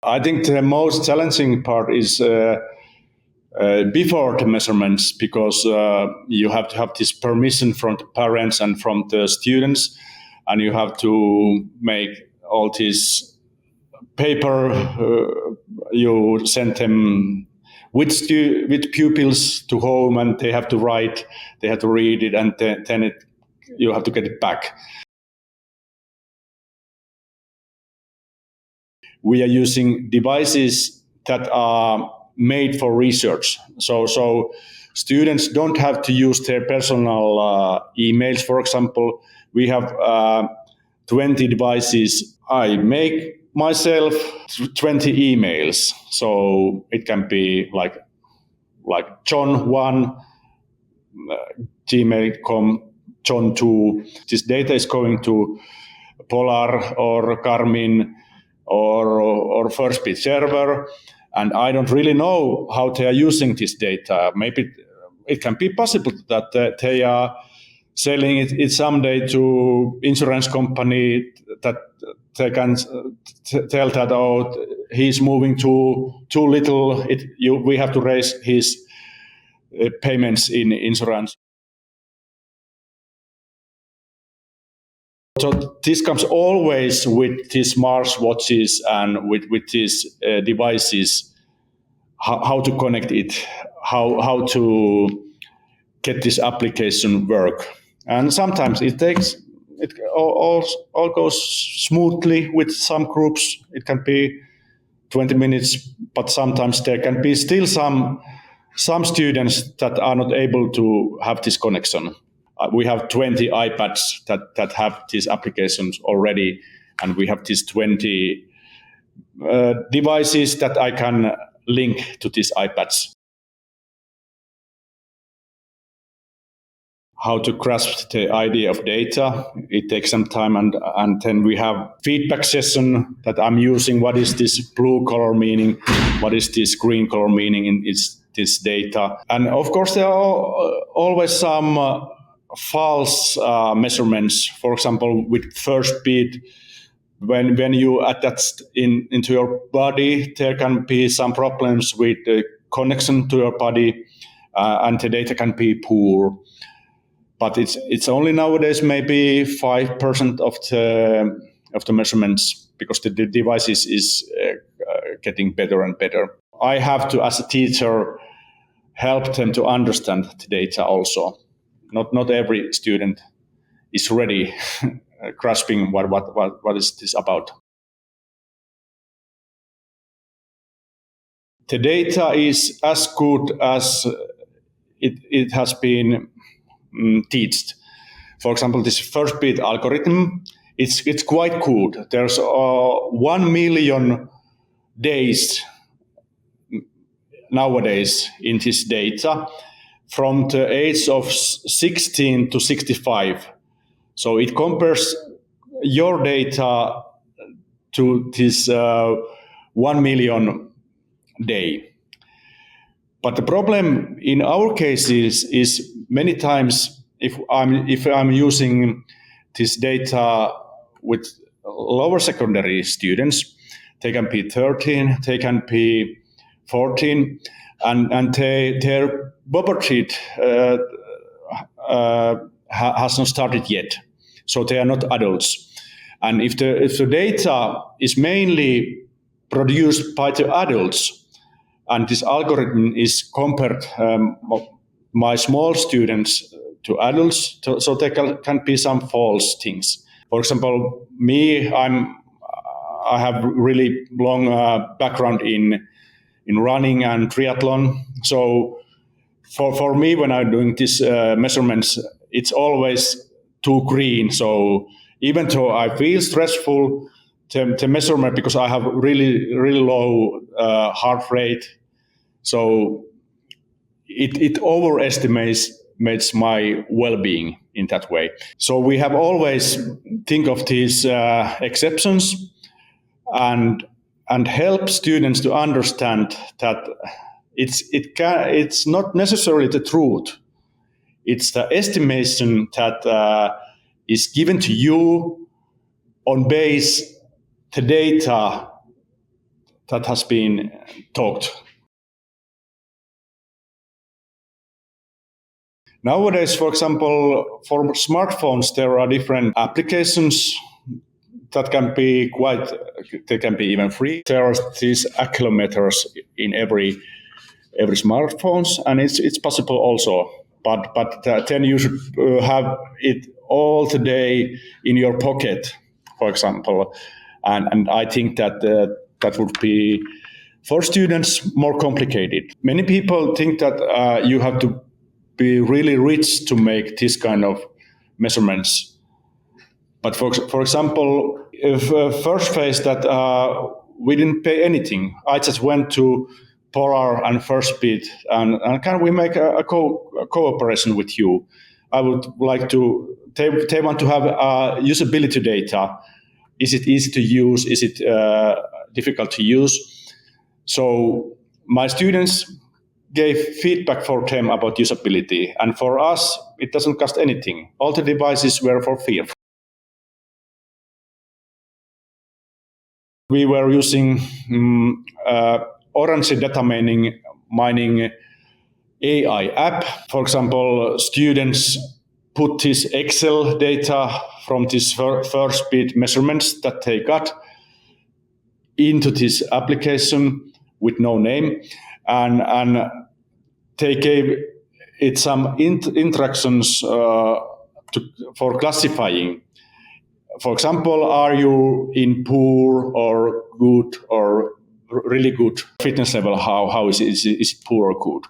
I think the most challenging part is before the measurements, because you have to have this permission from the parents and from the students, and you have to make all this paper. You send them with pupils to home, and they have to write, they have to read it, and then you have to get it back. We are using devices that are made for research. So students don't have to use their personal emails, for example. We have 20 devices. I make myself 20 emails. So it can be like John1, gmail.com, John2. This data is going to Polar or Garmin or FirstBit server, and I don't really know how they are using this data. Maybe it can be possible that they are selling it someday to insurance company, that they can tell that, oh, he's moving too little. We have to raise his payments in insurance. So this comes always with these smartwatches and with these devices, how to connect it, how to get this application work. And sometimes it all goes smoothly with some groups. It can be 20 minutes, but sometimes there can be still some students that are not able to have this connection. We have 20 iPads that have these applications already, and we have these 20 devices that I can link to these iPads. How to grasp the idea of data. It takes some time, and then we have feedback session that I'm using. What is this blue color meaning? What is this green color meaning in this data? And of course, there are always some false measurements. For example, with FirstBit, when you attach into your body, there can be some problems with the connection to your body, and the data can be poor. But it's only nowadays maybe 5% of the measurements, because the device is getting better and better. I have to, as a teacher, help them to understand the data also. Not every student is ready grasping what is this about. The data is as good as it has been taught. For example, this FirstBit algorithm, it's quite good. There's 1 million days nowadays in this data, from the age of 16 to 65. So it compares your data to this 1 million day. But the problem in our case is many times if I'm using this data with lower secondary students, they can be 13, they can be 14, and their puberty has not started yet, so they are not adults. And if the data is mainly produced by the adults, and this algorithm is compared my small students to adults, so there can be some false things. For example, I have really long background in running and triathlon. So for me, when I'm doing these measurements, it's always too green. So even though I feel stressful, the measurement, because I have really low heart rate, so it overestimates my well-being in that way. So we have always think of these exceptions and help students to understand that it's not necessarily the truth. It's the estimation that is given to you on base the data that has been talked. Nowadays, for example, for smartphones, there are different applications that can be they can be even free. There are these accelerometers in every smartphones, and it's possible also. But then you should have it all the day in your pocket, for example, and I think that that would be for students more complicated. Many people think that you have to be really rich to make this kind of measurements. But for example, if first phase that we didn't pay anything, I just went to Polar and First Beat, and can we make a cooperation with you? I would like to. They want to have usability data. Is it easy to use? Is it difficult to use? So my students gave feedback for them about usability, and for us, it doesn't cost anything. All the devices were for free. We were using Orange data mining AI app. For example, students put this Excel data from this first bit measurements that they got into this application with no name, and they gave it some instructions for classifying. For example, are you in poor or good or really good fitness level? How is it poor or good?